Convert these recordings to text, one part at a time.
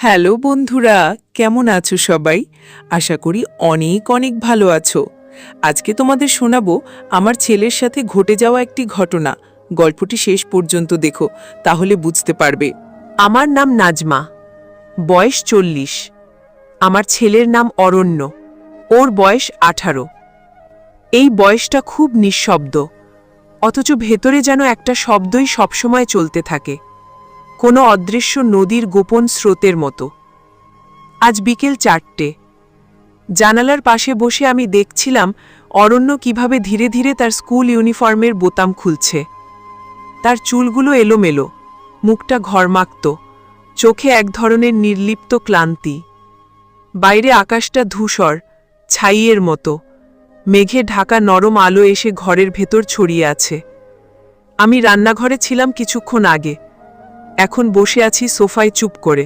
Hello বন্ধুরা, কেমন আছো সবাই? আশা করি অনেক অনেক ভালো আছো। আজকে তোমাদের শোনাবো আমার ছেলের সাথে ঘটে যাওয়া একটি ঘটনা। গল্পটি শেষ পর্যন্ত দেখো, তাহলে বুঝতে পারবে। আমার নাম নাজমা, বয়স 40। আমার ছেলের নাম অরণ্য, ওর বয়স 18। এই বয়সটা খুব নিঃশব্দ, অথচ ভেতরে যেন একটা শব্দই সবসময় চলতে থাকে, কোনো অদৃশ্য নদীর গোপন স্রোতের মতো। আজ বিকেল 4টে, জানালার পাশে বসে আমি দেখছিলাম অরণ্য কিভাবে ধীরে ধীরে তার স্কুল ইউনিফর্মের বোতাম খুলছে। তার চুলগুলো এলোমেলো, মুখটা ঘর্মাক্ত, চোখে এক ধরনের নির্লিপ্ত ক্লান্তি। বাইরে আকাশটা ধূসর, ছাইয়ের মতো, মেঘে ঢাকা নরম আলো এসে ঘরের ভেতর ছড়িয়ে আছে। আমি রান্নাঘরে ছিলাম কিছুক্ষণ আগে, এখন বসে আছি সোফায় চুপ করে।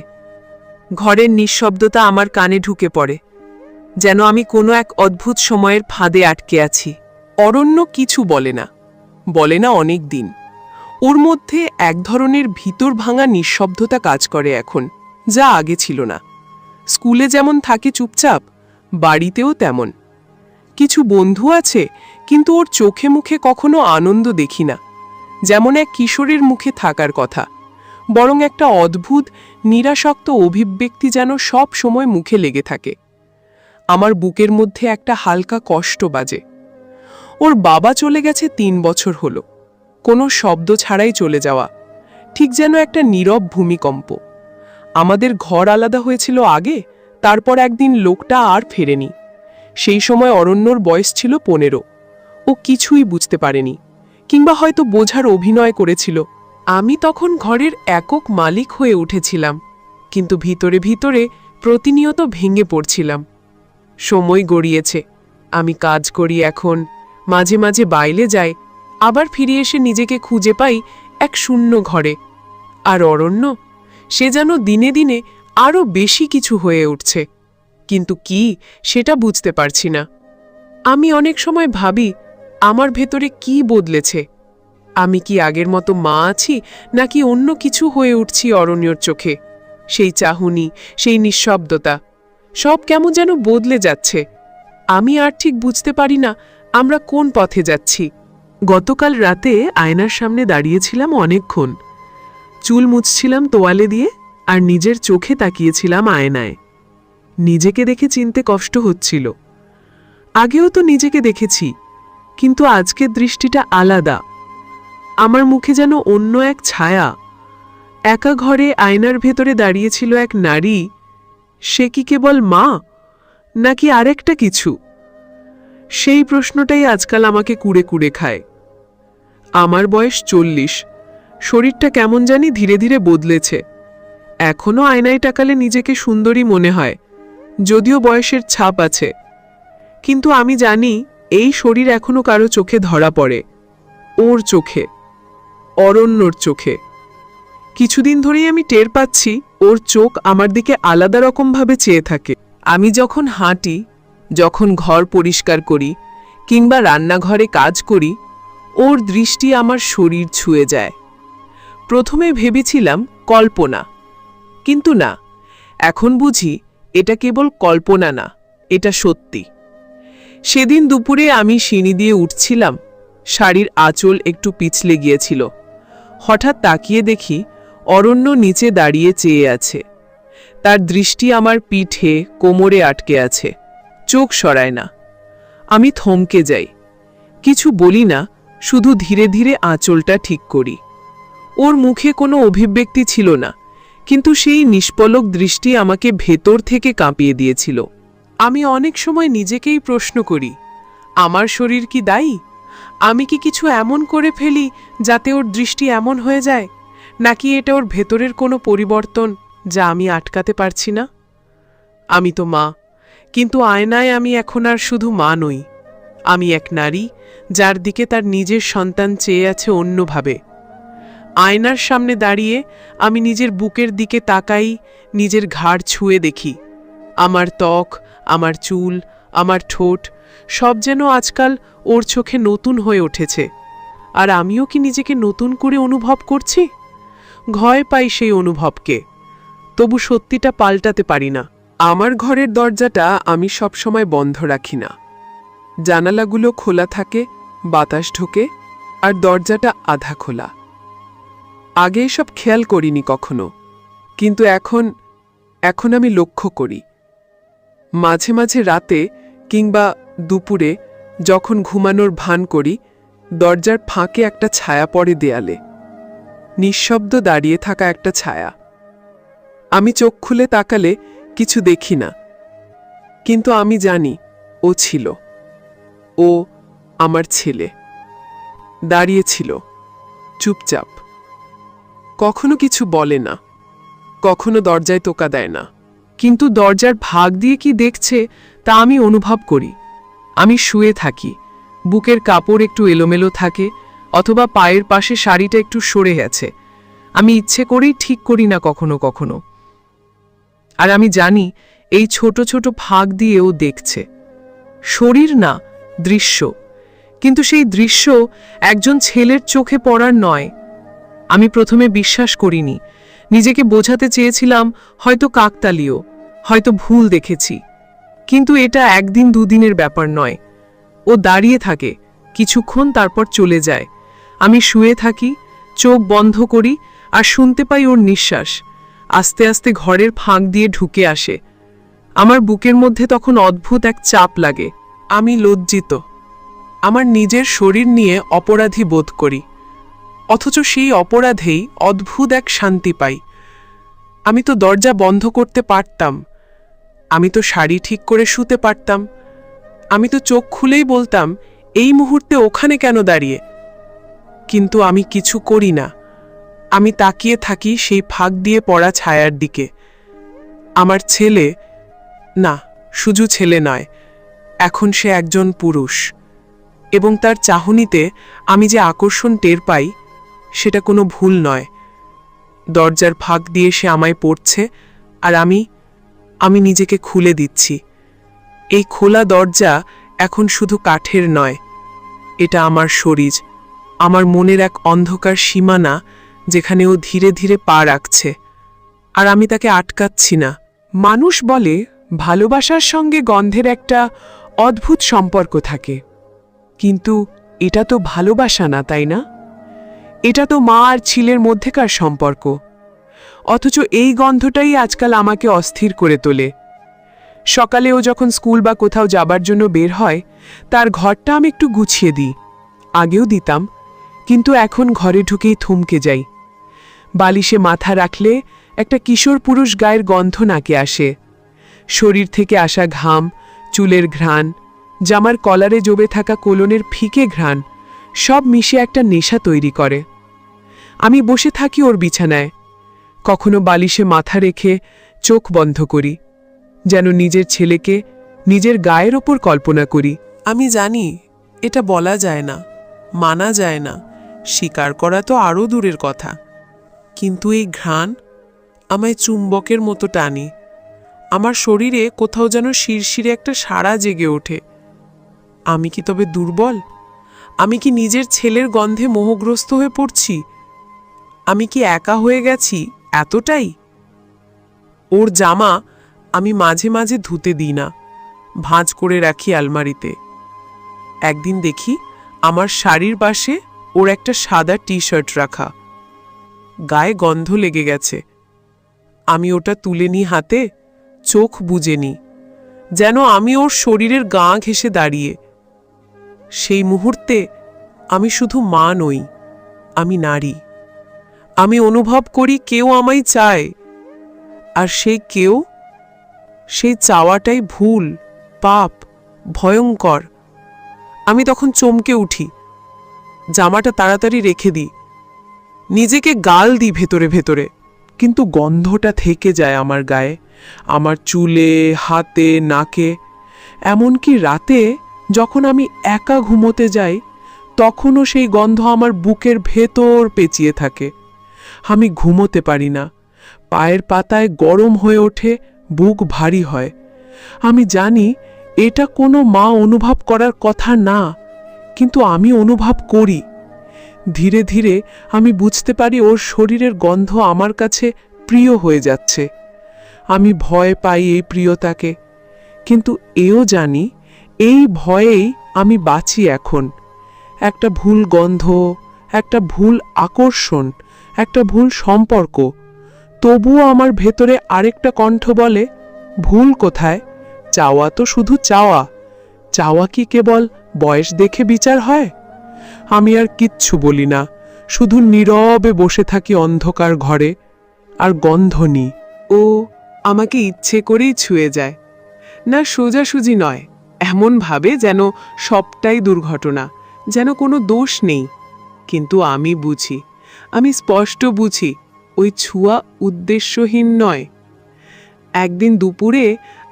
ঘরের নিঃশব্দতা আমার কানে ঢুকে পড়ে, যেন আমি কোনো এক অদ্ভুত সময়ের ফাঁদে আটকে আছি। অরণ্য কিছু বলে না অনেক দিন। ওর মধ্যে এক ধরনের ভিতর ভাঙা নিঃশব্দতা কাজ করে এখন, যা আগে ছিল না। স্কুলে যেমন থাকে চুপচাপ, বাড়িতেও তেমন। কিছু বন্ধু আছে, কিন্তু ওর চোখে মুখে কখনো আনন্দ দেখি না, যেমন এক কিশোরের মুখে থাকার কথা। বরং একটা অদ্ভুত নিরাসক্ত অভিব্যক্তি যেন সব সময় মুখে লেগে থাকে। আমার বুকের মধ্যে একটা হালকা কষ্ট বাজে। ওর বাবা চলে গেছে 3 বছর হলো, কোনো শব্দ ছাড়াই চলে যাওয়া, ঠিক যেন একটা নীরব ভূমিকম্প। আমাদের ঘর আলাদা হয়েছিল আগে, তারপর একদিন লোকটা আর ফেরেনি। সেই সময় অরণ্যর বয়স ছিল 15। ও কিছুই বুঝতে পারেনি, কিংবা হয়তো বোঝার অভিনয় করেছিল। আমি তখন ঘরের একক মালিক হয়ে উঠেছিলাম, কিন্তু ভিতরে ভিতরে প্রতিনিয়ত ভেঙে পড়ছিলাম। সময় গড়িয়েছে, আমি কাজ করি এখন, মাঝে মাঝে বাইরে যাই, আবার ফিরে এসে নিজেকে খুঁজে পাই এক শূন্য ঘরে। আর অরণ্য, সে যেন দিনে দিনে আরও বেশি কিছু হয়ে উঠছে, কিন্তু কি সেটা বুঝতে পারছি না। আমি অনেক সময় ভাবি, আমার ভেতরে কি বদলেছে? আমি কি আগের মতো মা আছি, নাকি অন্য কিছু হয়ে উঠছি অরণ্যর চোখে? সেই চাহনি, সেই নিঃশব্দতা, সব কেমন যেন বদলে যাচ্ছে। আমি আর ঠিক বুঝতে পারি না আমরা কোন পথে যাচ্ছি। গতকাল রাতে আয়নার সামনে দাঁড়িয়েছিলাম অনেকক্ষণ। চুল মুছছিলাম তোয়ালে দিয়ে, আর নিজের চোখে তাকিয়েছিলাম আয়নায়। নিজেকে দেখে চিনতে কষ্ট হচ্ছিল। আগেও তো নিজেকে দেখেছি, কিন্তু আজকের দৃষ্টিটা আলাদা। আমার মুখে যেন অন্য এক ছায়া। একা ঘরে আয়নার ভেতরে দাঁড়িয়েছিল এক নারী। সে কি কেবল মা, নাকি আরেকটা কিছু? সেই প্রশ্নটাই আজকাল আমাকে কুড়ে কুড়ে খায়। আমার বয়স 40, শরীরটা কেমন জানি ধীরে ধীরে বদলেছে। এখনও আয়নায় তাকালে নিজেকে সুন্দরী মনে হয়, যদিও বয়সের ছাপ আছে। কিন্তু আমি জানি এই শরীর এখনো কারো চোখে ধরা পড়ে, ওর চোখে, অরণ্যর চোখে। কিছুদিন ধরেই আমি টের পাচ্ছি ওর চোখ আমার দিকে আলাদা রকমভাবে চেয়ে থাকে। আমি যখন হাঁটি, যখন ঘর পরিষ্কার করি, কিংবা রান্নাঘরে কাজ করি, ওর দৃষ্টি আমার শরীর ছুঁয়ে যায়। প্রথমে ভেবেছিলাম কল্পনা, কিন্তু না, এখন বুঝি এটা কেবল কল্পনা না, এটা সত্যি। সেদিন দুপুরে আমি সিঁড়ি দিয়ে উঠছিলাম, শাড়ির আঁচল একটু পিছলে গিয়েছিল। হঠাৎ তাকিয়ে দেখি অরণ্য নিচে দাঁড়িয়ে চেয়ে আছে। তার দৃষ্টি আমার পিঠে, কোমরে আটকে আছে, চোখ সরায় না। আমি থমকে যাই, কিছু বলি না, শুধু ধীরে ধীরে আঁচলটা ঠিক করি। ওর মুখে কোনো অভিব্যক্তি ছিল না, কিন্তু সেই নিষ্পলক দৃষ্টি আমাকে ভেতর থেকে কাঁপিয়ে দিয়েছিল। আমি অনেক সময় নিজেকেই প্রশ্ন করি, আমার শরীর কি দায়ী? আমি কি কিছু এমন করে ফেলি যাতে ওর দৃষ্টি এমন হয়ে যায়, নাকি এটা ওর ভেতরের কোনো পরিবর্তন যা আমি আটকাতে পারছি না? আমি তো মা, কিন্তু আয়নায় আমি এখন আর শুধু মা নই। আমি এক নারী, যার দিকে তার নিজের সন্তান চেয়ে আছে অন্যভাবে। আয়নার সামনে দাঁড়িয়ে আমি নিজের বুকের দিকে তাকাই, নিজের ঘাড় ছুঁয়ে দেখি। আমার ত্বক, আমার চুল, আমার ঠোঁট, সব যেন আজকাল ওর চোখে নতুন হয়ে উঠেছে। আর আমিও কি নিজেকে নতুন করে অনুভব করছি? ভয় পাই সেই অনুভবকে। তবু সত্যিটা পাল্টাতে পারি না। আমার ঘরের দরজাটা আমি সবসময় বন্ধ রাখি না। জানালাগুলো খোলা থাকে, বাতাস ঢোকে, আর দরজাটা আধা খোলা। আগে এসব খেয়াল করিনি কখনো, কিন্তু এখন আমি লক্ষ্য করি। মাঝে মাঝে রাতে কিংবা দুপুরে যখন ঘুমানোর ভান করি, দরজার ফাঁকে একটা ছায়া পড়ে দেয়ালে, নিঃশব্দ দাঁড়িয়ে থাকা একটা ছায়া। আমি চোখ খুলে তাকালে কিছু দেখি না, কিন্তু আমি জানি ও ছিল। ও আমার ছেলে, দাঁড়িয়েছিল চুপচাপ, কখনো কিছু বলে না, কখনো দরজায় টোকা দেয় না, কিন্তু দরজার ভাগ দিয়ে কি দেখছে তা আমি অনুভব করি। আমি শুয়ে থাকি, বুকের কাপড় একটু এলোমেলো থাকে, অথবা পায়ের পাশে শাড়িটা একটু সরে গেছে। আমি ইচ্ছে করেই ঠিক করি না কখনো কখনো। আর আমি জানি এই ছোট ছোট ফাঁক দিয়েও দেখছে, শরীর না, দৃশ্য। কিন্তু সেই দৃশ্য একজন ছেলের চোখে পড়ার নয়। আমি প্রথমে বিশ্বাস করিনি, নিজেকে বোঝাতে চেয়েছিলাম হয়তো কাকতালীয়, হয়তো ভুল দেখেছি। কিন্তু এটা একদিন দুদিনের ব্যাপার নয়। ও দাঁড়িয়ে থাকে কিছুক্ষণ, তারপর চলে যায়। আমি শুয়ে থাকি, চোখ বন্ধ করি, আর শুনতে পাই ওর নিঃশ্বাস আস্তে আস্তে ঘরের ফাঁক দিয়ে ঢুকে আসে। আমার বুকের মধ্যে তখন অদ্ভুত এক চাপ লাগে। আমি লজ্জিত, আমার নিজের শরীর নিয়ে অপরাধী বোধ করি, অথচ সেই অপরাধেই অদ্ভুত এক শান্তি পাই। আমি তো দরজা বন্ধ করতে পারতাম, আমি তো শাড়ি ঠিক করে শুতে পারতাম, আমি তো চোখ খুলেই বলতাম এই মুহূর্তে ওখানে কেন দাঁড়িয়ে। কিন্তু আমি কিছু করি না, আমি তাকিয়ে থাকি সেই ফাঁক দিয়ে পড়া ছায়ার দিকে। আমার ছেলে, না, শুধু ছেলে নয়, এখন সে একজন পুরুষ, এবং তার চাহনিতে আমি যে আকর্ষণ টের পাই সেটা কোনো ভুল নয়। দরজার ফাঁক দিয়ে সে আমায় পড়ছে, আর আমি নিজেকে খুলে দিচ্ছি। এই খোলা দরজা এখন শুধু কাঠের নয়, এটা আমার শরীর, আমার মনের এক অন্ধকার সীমানা, যেখানে ও ধীরে ধীরে পা রাখছে, আর আমি তাকে আটকাচ্ছি না। মানুষ বলে ভালোবাসার সঙ্গে গন্ধের একটা অদ্ভুত সম্পর্ক থাকে, কিন্তু এটা তো ভালোবাসা না, তাই না? এটা তো মা আর ছেলের মধ্যেকার সম্পর্ক। অথচ এই গন্ধটাই আজকাল আমাকে অস্থির করে তোলে। সকালে ও যখন স্কুল বা কোথাও যাবার জন্য বের হয়, তার ঘরটা আমি একটু গুছিয়ে দিই, আগেও দিতাম, কিন্তু এখন ঘরে ঢুকেই থমকে যাই। বালিশে মাথা রাখলে একটা কিশোর পুরুষ গায়ের গন্ধ নাকে আসে। শরীর থেকে আসা ঘাম, চুলের ঘ্রাণ, জামার কলারে জমে থাকা কোলনের ফিকে ঘ্রাণ, সব মিশে একটা নেশা তৈরি করে। আমি বসে থাকি ওর বিছানায়, কখনো বালিশে মাথা রেখে চোখ বন্ধ করি, যেন নিজের ছেলেকে নিজের গায়ের ওপর কল্পনা করি। আমি জানি এটা বলা যায় না, মানা যায় না, স্বীকার করা তো আরও দূরের কথা, কিন্তু এই ঘ্রাণ আমায় চুম্বকের মতো টানি। আমার শরীরে কোথাও যেন শিরশিরে একটা সাড়া জেগে ওঠে। আমি কি তবে দুর্বল? আমি কি নিজের ছেলের গন্ধে মোহগ্রস্ত হয়ে পড়ছি? আমি কি একা হয়ে গেছি এতটাই? ওর জামা আমি মাঝে মাঝে ধুতে দিই না, ভাঁজ করে রাখি আলমারিতে। একদিন দেখি আমার শাড়ির পাশে ওর একটা সাদা টি-শার্ট রাখা, গায়ে গন্ধ লেগে গেছে। আমি ওটা তুলে নিই হাতে, চোখ বুজে নিই, যেন আমি ওর শরীরের গা ঘেঁষে দাঁড়িয়ে। সেই মুহূর্তে আমি শুধু মা নই, আমি নারী। আমি অনুভব করি কেউ আমায় চায়, আর সেই চাওয়াটাই ভুল, পাপ, ভয়ঙ্কর। আমি তখন চমকে উঠি, জামাটা তাড়াতাড়ি রেখে দিই, নিজেকে গাল দিই ভেতরে ভেতরে, কিন্তু গন্ধটা থেকে যায় আমার গায়ে, আমার চুলে, হাতে, নাকে। এমনকি রাতে যখন আমি একা ঘুমোতে যাই, তখনও সেই গন্ধ আমার বুকের ভেতর পেঁচিয়ে থাকে। আমি ঘুমোতে পারি না, পায়ের পাতায় গরম হয়ে ওঠে, বুক ভারী হয়। আমি জানি এটা কোনো মা অনুভব করার কথা না, কিন্তু আমি অনুভব করি। ধীরে ধীরে আমি বুঝতে পারি ওর শরীরের গন্ধ আমার কাছে প্রিয় হয়ে যাচ্ছে। আমি ভয় পাই এই প্রিয়তাকে, কিন্তু এও জানি এই ভয়েই আমি বাঁচি এখন। একটা ভুল গন্ধ, একটা ভুল আকর্ষণ, একটা ভুল সম্পর্ক, তবুও আমার ভেতরে আরেকটা কণ্ঠ বলে, ভুল কোথায়? চাওয়া তো শুধু চাওয়া। চাওয়া কি কেবল বয়স দেখে বিচার হয়? আমি আর কিচ্ছু বলি না, শুধু নীরবে বসে থাকি অন্ধকার ঘরে, আর গন্ধ নিই। ও আমাকে ইচ্ছে করেই ছুঁয়ে যায়, না সোজাসুজি নয়, এমন ভাবে যেন সবটাই দুর্ঘটনা, যেন কোনো দোষ নেই। কিন্তু আমি বুঝি, আমি স্পষ্ট বুঝি, ওই ছোঁয়া উদ্দেশ্যহীন নয়। একদিন দুপুরে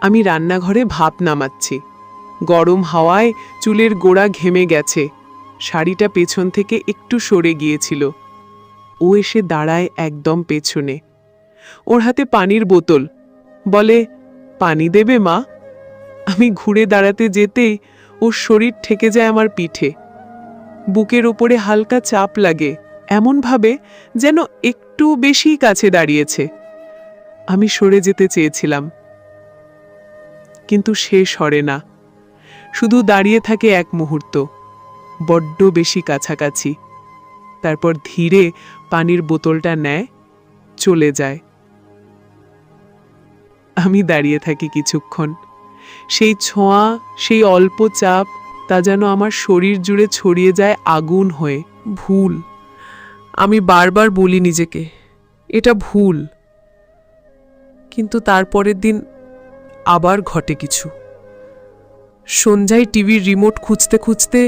আমি রান্নাঘরে ভাপ নামাচ্ছি। গরম হাওয়ায় চুলের গোড়া ঘেমে গেছে, শাড়িটা পেছন থেকে একটু সরে গিয়েছিল। ও এসে দাঁড়ায় একদম পেছনে, ওর হাতে পানির বোতল, বলে, পানি দেবে মা? আমি ঘুরে দাঁড়াতে যেতেই ওর শরীর ঠেকে যায় আমার পিঠে। বুকের ওপরে হালকা চাপ লাগে, এমনভাবে যেন একটু বেশি কাছে দাঁড়িয়েছে। আমি সরে যেতে চেয়েছিলাম, কিন্তু সে সরে না, শুধু দাঁড়িয়ে থাকে এক মুহূর্ত, বড্ড বেশি কাছাকাছি। তারপর ধীরে পানির বোতলটা নেয়, চলে যায়। আমি দাঁড়িয়ে থাকি কিছুক্ষণ। সেই ছোঁয়া, সেই অল্প চাপ, তা যেন আমার শরীর জুড়ে ছড়িয়ে যায় আগুন হয়ে। ভুল, আমি বারবার বলি নিজেকে, এটা ভুল। কিন্তু তারপরের দিন আবার ঘটে কিছু। সন্ধ্যায় টিভির রিমোট খুঁজতে খুঁজতে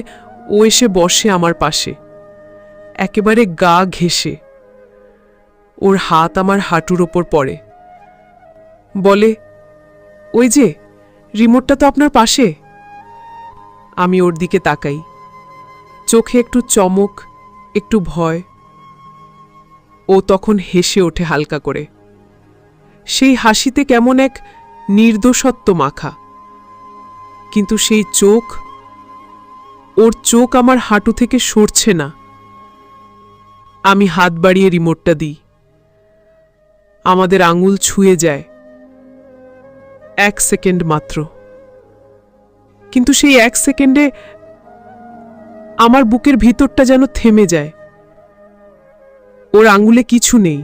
ও এসে বসে আমার পাশে, একেবারে গা ঘেঁষে। ওর হাত আমার হাঁটুর ওপর পড়ে, বলে, ওই যে রিমোটটা তো আপনার পাশে। আমি ওর দিকে তাকাই, চোখে একটু চমক, একটু ভয়। ও তখন হেসে ওঠে হালকা করে, সেই হাসিতে কেমন এক নির্দোষত্ব মাখা। কিন্তু সেই চোখ, ওর চোখ আমার হাঁটু থেকে সরছে না। আমি হাত বাড়িয়ে রিমোটটা দিই, আমাদের আঙুল ছুঁয়ে যায়, 1 সেকেন্ড মাত্র। কিন্তু সেই 1 সেকেন্ডে আমার বুকের ভিতরটা যেন থেমে যায়। ওর আঙুলে কিছু নেই,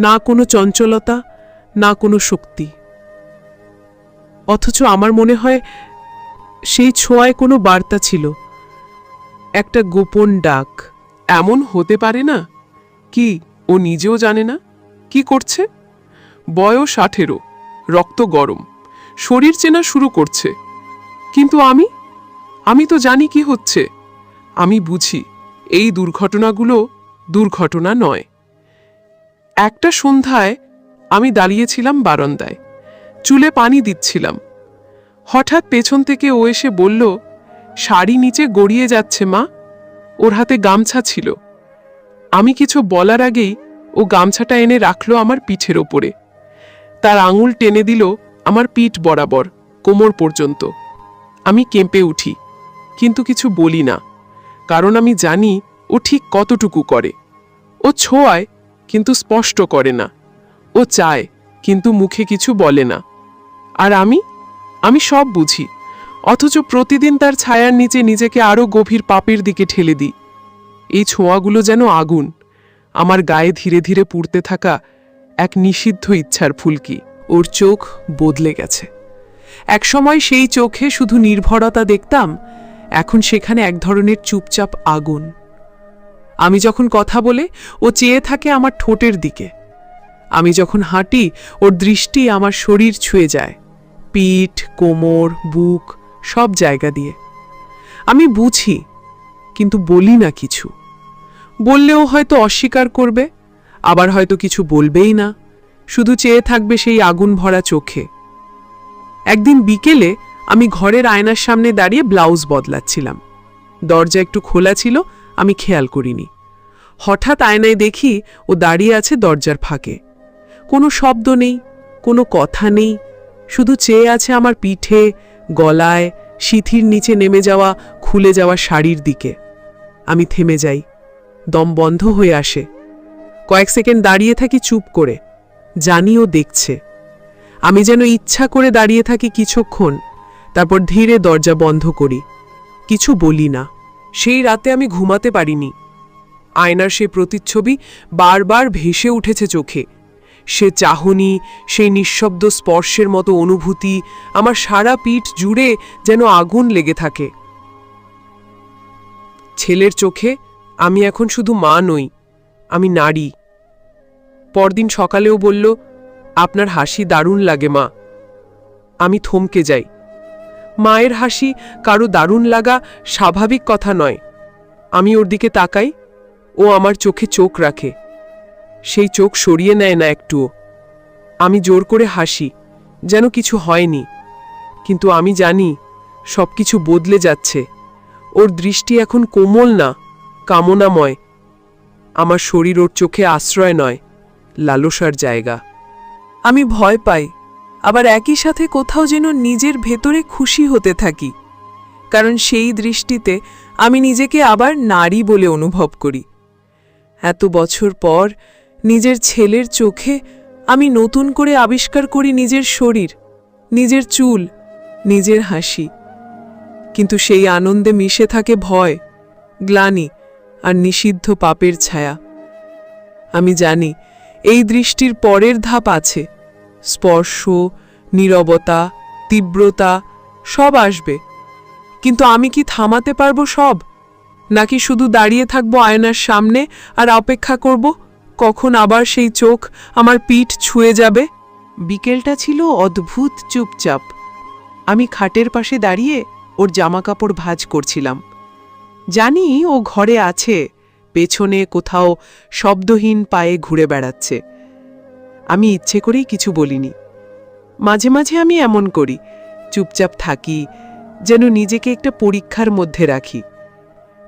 না কোনো চঞ্চলতা, না কোনো শক্তি। অথচ আমার মনে হয় সেই ছোঁয়ায় কোনো বার্তা ছিল, একটা গোপন ডাক। এমন হতে পারে না কি ও নিজেও জানে না কি করছে? বয়স 18, রক্ত গরম, শরীর চেনা শুরু করছে। কিন্তু আমি তো জানি কি হচ্ছে। আমি বুঝি এই দুর্ঘটনাগুলো দুর্ঘটনা নয়। একটা সন্ধ্যায় আমি দাঁড়িয়েছিলাম বারান্দায়, চুলে পানি দিচ্ছিলাম। হঠাৎ পেছন থেকে ও এসে বলল, শাড়ি নিচে গড়িয়ে যাচ্ছে মা। ওর হাতে গামছা ছিল। আমি কিছু বলার আগেই ও গামছাটা এনে রাখলো আমার পিঠের ওপরে। তার আঙুল টেনে দিল আমার পিঠ বরাবর, কোমর পর্যন্ত। আমি কেঁপে উঠি, কিন্তু কিছু বলি না, কারণ আমি জানি ও ঠিক কতটুকু করে। ও ছোঁয়ায়, কিন্তু স্পষ্ট করে না। ও চায়, কিন্তু মুখে কিছু বলে না। আর আমি সব বুঝি, অথচ প্রতিদিন তার ছায়ার নিচে নিজেকে আরও গভীর পাপের দিকে ঠেলে দিই। এই ছোঁয়াগুলো যেন আগুন, আমার গায়ে ধীরে ধীরে পুড়তে থাকা এক নিষিদ্ধ ইচ্ছার ফুলকি। ওর চোখ বদলে গেছে। একসময় সেই চোখে শুধু নির্ভরতা দেখতাম, এখন সেখানে এক ধরনের চুপচাপ আগুন। আমি যখন কথা বলে ও চেয়ে থাকে আমার ঠোঁটের দিকে। আমি যখন হাঁটি ওর দৃষ্টি আমার শরীর ছুঁয়ে যায়, পিঠ, কোমর, বুক, সব জায়গা দিয়ে। আমি বুঝি, কিন্তু বলি না কিছু। বললেও হয়তো অস্বীকার করবে, আবার হয়তো কিছু বলবেই না, শুধু চেয়ে থাকবে সেই আগুন ভরা চোখে। একদিন বিকেলে আমি ঘরের আয়নার সামনে দাঁড়িয়ে ব্লাউজ বদলাচ্ছিলাম। দরজা একটু খোলা ছিল, আমি খেয়াল করিনি। হঠাৎ আয়নায় দেখি ও দাঁড়িয়ে আছে দরজার ফাঁকে। কোনো শব্দ নেই, কোনো কথা নেই, শুধু চেয়ে আছে আমার পিঠে, গলায়, সিঁথির নিচে নেমে যাওয়া খুলে যাওয়া শাড়ির দিকে। আমি থেমে যাই, দম বন্ধ হয়ে আসে। কয়েক সেকেন্ড দাঁড়িয়ে থাকি চুপ করে, জানি ও দেখছে, আমি যেন ইচ্ছা করে দাঁড়িয়ে থাকি কিছুক্ষণ, তারপর ধীরে দরজা বন্ধ করি। কিছু বলি না। সেই রাতে আমি ঘুমাতে পারিনি। আয়নার সে প্রতিচ্ছবি বারবার ভেসে উঠেছে চোখে। সে চাহনি, সেই নিঃশব্দ স্পর্শের মতো অনুভূতি আমার সারা পিঠ জুড়ে যেন আগুন লেগে থাকে। ছেলের চোখে আমি এখন শুধু মা নই, আমি নারী। পরদিন সকালেও বলল, আপনার হাসি দারুণ লাগে মা। আমি থমকে যাই। মায়ের হাসি কারো দারুণ লাগা স্বাভাবিক কথা নয়। আমি ওর দিকে তাকাই, ও আমার চোখে চোখ রাখে। সেই চোখ সরিয়ে নেয় না একটুও। আমি জোর করে হাসি, যেন কিছু হয়নি, কিন্তু আমি জানি সবকিছু বদলে যাচ্ছে। ওর দৃষ্টি এখন কোমল না, কামনাময়। আমার শরীর ওর চোখে আশ্রয় নয়, লালসার জায়গা। আমি ভয় পাই, আবার একই সাথে কোথাও যেন নিজের ভেতরে খুশি হতে থাকি, কারণ সেই দৃষ্টিতে আমি নিজেকে আবার নারী বলে অনুভব করি। এত বছর পর নিজের ছেলের চোখে আমি নতুন করে আবিষ্কার করি নিজের শরীর, নিজের চুল, নিজের হাসি। কিন্তু সেই আনন্দে মিশে থাকে ভয়, গ্লানি আর নিষিদ্ধ পাপের ছায়া। আমি জানি এই দৃষ্টির পরের ধাপ আছে। স্পর্শ, নীরবতা, তীব্রতা সব আসবে। কিন্তু আমি কি থামাতে পারবো সব? নাকি শুধু দাঁড়িয়ে থাকবো আয়নার সামনে আর অপেক্ষা করব কখন আবার সেই চোখ আমার পিঠ ছুঁয়ে যাবে? বিকেলটা ছিল অদ্ভুত চুপচাপ। আমি খাটের পাশে দাঁড়িয়ে ওর জামাকাপড় ভাঁজ করছিলাম। জানি ও ঘরে আছে, পেছনে কোথাও শব্দহীন পায়ে ঘুরে বেড়াচ্ছে। আমি ইচ্ছে করেই কিছু বলিনি। মাঝে মাঝে আমি এমন করি, চুপচাপ থাকি, যেন নিজেকে একটা পরীক্ষার মধ্যে রাখি।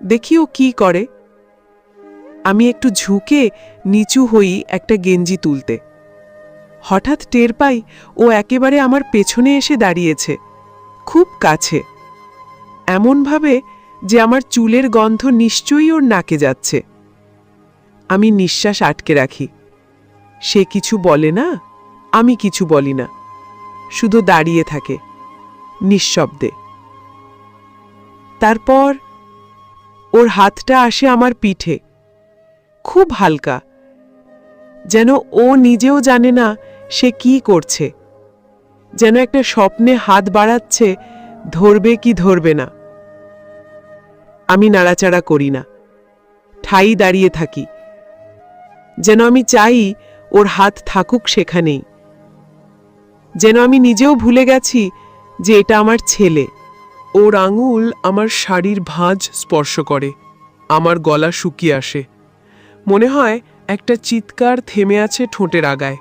দেখি ও কি করে। আমি একটু ঝুঁকে নিচু হই একটা গেঞ্জি তুলতে। হঠাৎ টের পাই ও একেবারে আমার পেছনে এসে দাঁড়িয়েছে, খুব কাছে, এমনভাবে যে আমার চুলের গন্ধ নিশ্চয়ই ওর নাকে যাচ্ছে। আমি নিঃশ্বাস আটকে রাখি। সে কিছু বলে না, আমি কিছু বলি না, শুধু দাঁড়িয়ে থাকে নিঃশব্দে। তারপর ওর হাতটা আসে আমার পিঠে, খুব হালকা, যেন ও নিজেও জানে না সে কি করছে, যেন একটা স্বপ্নে হাত বাড়াচ্ছে, ধরবে কি ধরবে না। আমি নাড়াচাড়া করি না, ঠাই দাঁড়িয়ে থাকি, যেন আমি চাই ওর হাত থাকুক সেখানেই, যেন আমি নিজেও ভুলে গেছি যে এটা আমার ছেলে। ওর আঙুল আমার শাড়ির ভাঁজ স্পর্শ করে, আমার গলা শুকিয়ে আসে। মনে হয় একটা চিৎকার থেমে আছে ঠোঁটের আগায়,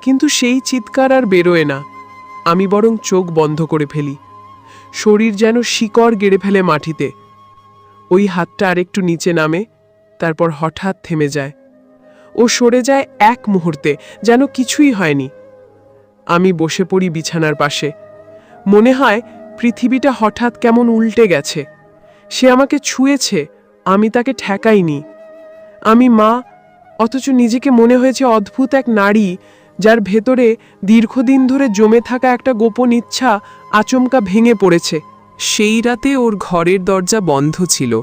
কিন্তু সেই চিৎকার আর বেরোয় না। আমি বরং চোখ বন্ধ করে ফেলি। শরীর যেন শিকড় গেড়ে ফেলে মাটিতে। ওই হাতটা আরেকটু নিচে নামে, তারপর হঠাৎ থেমে যায়। ও সরে যায় এক মুহূর্তে, যেন কিছুই হয়নি। আমি বসে পড়ি বিছানার পাশে। মনে হয় পৃথিবীটা হঠাৎ কেমন উল্টে গেছে। সে আমাকে ছুঁয়েছে, আমি তাকে ঠেকাইনি। আমি মা, অথচ নিজেকে মনে হয়েছে অদ্ভুত এক নারী, যার ভেতরে দীর্ঘদিন ধরে জমে থাকা একটা গোপন ইচ্ছা আচমকা ভেঙে পড়েছে। সেই রাতে ওর ঘরের দরজা বন্ধ ছিল,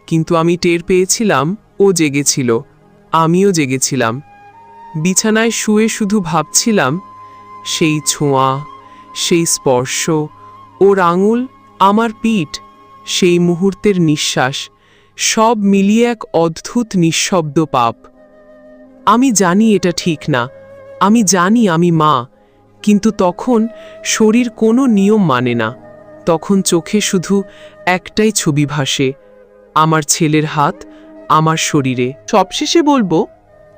কিন্তু আমি টের পেয়েছিলাম ও জেগেছিল, আমিও জেগেছিলাম। বিছানায় শুয়ে শুধু ভাবছিলাম, সেই ছোঁয়া, সেই স্পর্শ, ওর আঙুল, আমার পিঠ, সেই মুহূর্তের নিঃশ্বাস, সব মিলিয়ে এক অদ্ভুত নিঃশব্দ পাপ। আমি জানি এটা ঠিক না, আমি জানি আমি মা, কিন্তু তখন শরীর কোনো নিয়ম মানে না। তখন চোখে শুধু একটাই ছবি ভাসে, আমার ছেলের হাত আমার শরীরে। সবশেষে বলবো,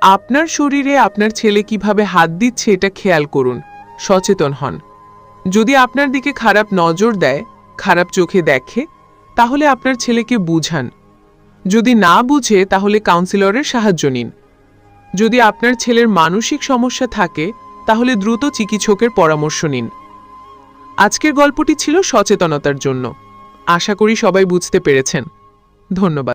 আপনার শরীরে আপনার ছেলে কিভাবে হাত দিচ্ছে এটা খেয়াল করুন, সচেতন হন। যদি আপনার দিকে খারাপ নজর দেয়, খারাপ চোখে দেখে, তাহলে আপনার ছেলেকে বুঝান। যদি না বুঝে, তাহলে কাউন্সিলরের সাহায্য নিন। যদি আপনার ছেলের মানসিক সমস্যা থাকে, তাহলে দ্রুত চিকিৎসকের পরামর্শ নিন। আজকের গল্পটি ছিল সচেতনতার জন্য। আশা করি সবাই বুঝতে পেরেছেন। ধন্যবাদ।